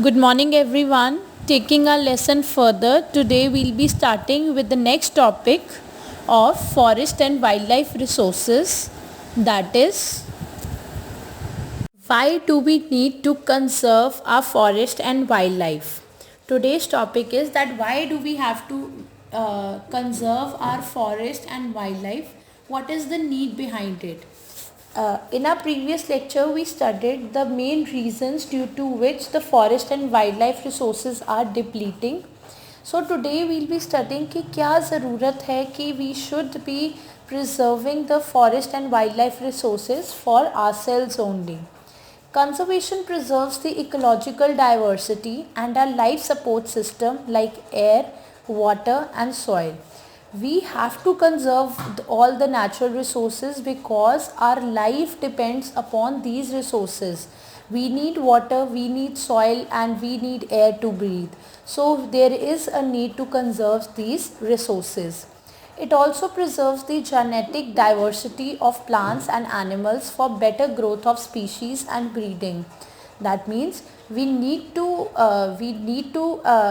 Good morning, everyone. Taking our lesson further, today we'll be starting with the next topic of forest and wildlife resources. That is, why do we need to conserve our forest and wildlife? Today's topic is that why do we have to conserve our forest and wildlife? What is the need behind it? In our previous lecture, we studied the main reasons due to which the forest and wildlife resources are depleting. So today we'll be studying कि क्या ज़रूरत है कि we should be preserving the forest and wildlife resources for ourselves only. Conservation preserves the ecological diversity and our life support system like air, water and soil. We have to conserve all the natural resources because our life depends upon these resources. We need water, we need soil and we need air to breathe. So there is a need to conserve these resources. It also preserves the genetic diversity of plants and animals for better growth of species and breeding. That means we need to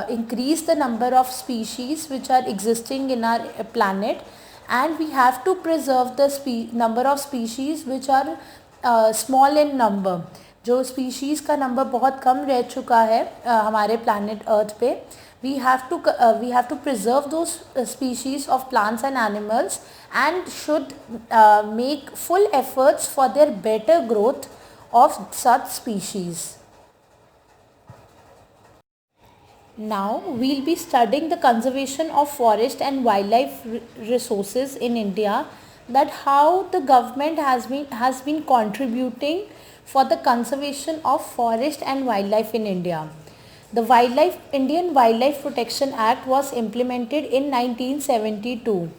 increase the number of species which are existing in our planet, and we have to preserve the number of species which are small in number. जो species का number बहुत कम रह चुका है हमारे planet Earth पे, we have to preserve those species of plants and animals and should make full efforts for their better growth of such species. Now we'll be studying the conservation of forest and wildlife resources in India, that how the government has been contributing for the conservation of forest and wildlife in India. The Indian Wildlife Protection Act was implemented in 1972.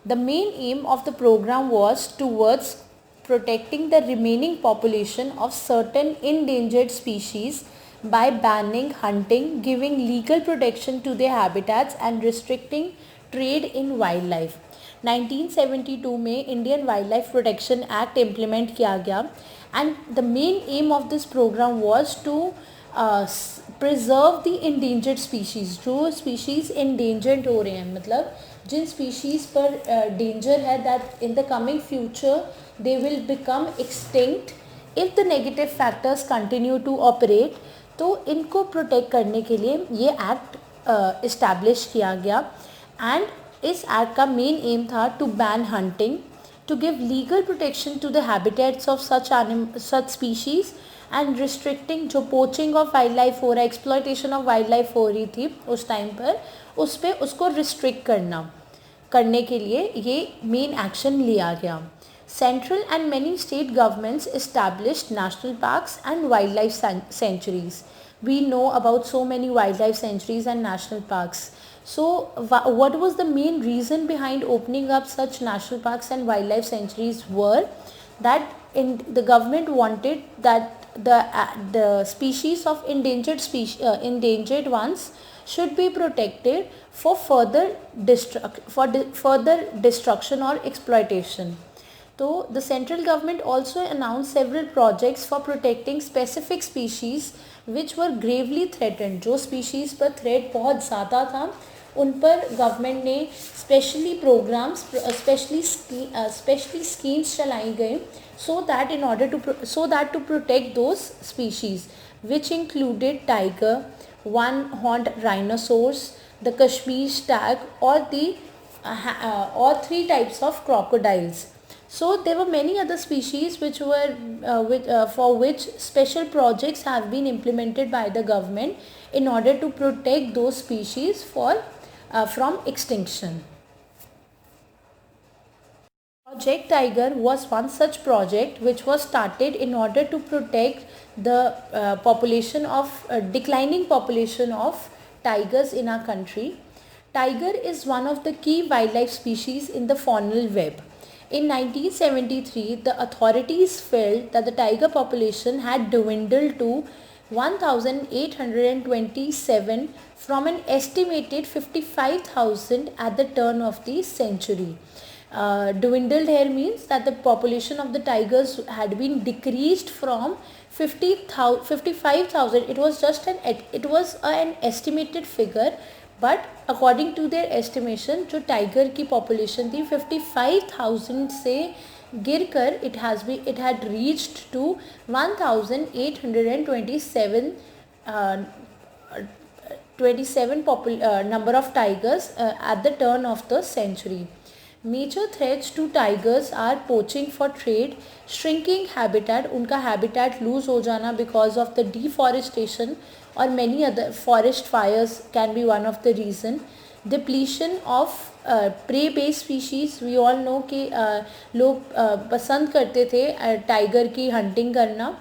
The main aim of the program was towards protecting the remaining population of certain endangered species by banning hunting, giving legal protection to their habitats and restricting trade in wildlife. 1972 में Indian wild protection act implement किया गया, and the main aim of this programme was to preserve the endangered species. जो species endangered हो रहे हैं, मतलब जिन species पर डेंजर है that in the coming future they will become extinct if the negative factors continue to operate, तो इनको प्रोटेक्ट करने के लिए ये एक्ट इस्टेब्लिश किया गया. एंड इस एक्ट का मेन एम था to ban hunting, to give legal protection to the habitats of such species and restricting जो पोचिंग ऑफ वाइल्ड लाइफ हो रहा है, एक्सप्लॉयटेशन ऑफ वाइल्ड लाइफ हो रही थी उस टाइम पर, उस पर उसको रिस्ट्रिक्ट करने के लिए ये मेन एक्शन लिया गया. Central and many state governments established national parks and wildlife sanctuaries. We know about so many wildlife sanctuaries and national parks. So what was the main reason behind opening up such national parks and wildlife sanctuaries were that the government wanted that the species of endangered ones should be protected for further destruction or exploitation. So the central government also announced several projects for protecting specific species which were gravely threatened. जो species पर threat बहुत ज़्यादा था, उन पर government ने specially programmes specially schemes चलाई गई so that to protect those species, which included tiger, one-horned rhinoceros, the Kashmir stag or 3 types of crocodiles. So there were many other species for which special projects have been implemented by the government in order to protect those species from extinction. Project Tiger was one such project which was started in order to protect the declining population of tigers in our country. Tiger is one of the key wildlife species in the faunal web. In 1973, the authorities felt that the tiger population had dwindled to 1,827 from an estimated 55,000 at the turn of the century. Dwindled here means that the population of the tigers had been decreased from 55,000, it was just an estimated figure, but according to their estimation जो tiger की population थी 55,000 से गिरकर it had reached to 1,827 number of tigers at the turn of the century. Major threats to tigers are poaching for trade, shrinking habitat, उनका habitat lose हो जाना because of the deforestation, or many other forest fires can be one of the reason. Depletion of prey based species, we all know कि लोग पसंद करते थे tiger की hunting करना.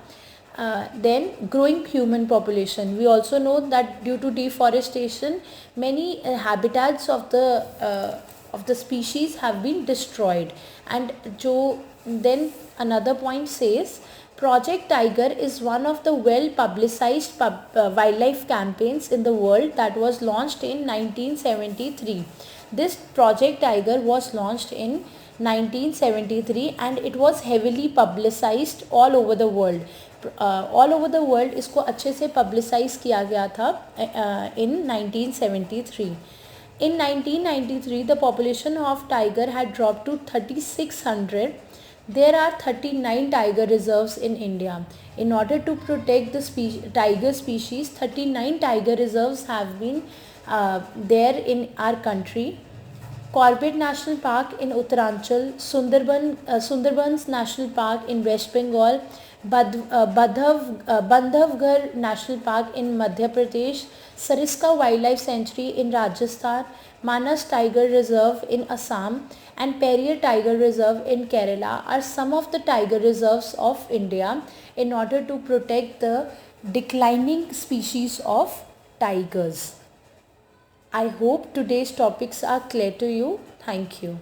Then growing human population, we also know that due to deforestation many habitats of the species have been destroyed. And then another point says Project Tiger is one of the well publicized wildlife campaigns in the world that was launched in 1973. This Project Tiger was launched in 1973 and it was heavily publicized all over the world. All over the world इसको अच्छे से publicize किया गया था in 1973. In 1993, the population of tiger had dropped to 3,600. There are 39 tiger reserves in India. In order to protect the tiger species, 39 tiger reserves have been there in our country. Corbett National Park in Uttaranchal, Sundarbans National Park in West Bengal, Bandhavgarh National Park in Madhya Pradesh, Sariska Wildlife Sanctuary in Rajasthan, Manas Tiger Reserve in Assam, and Periyar Tiger Reserve in Kerala are some of the tiger reserves of India in order to protect the declining species of tigers. I hope today's topics are clear to you. Thank you.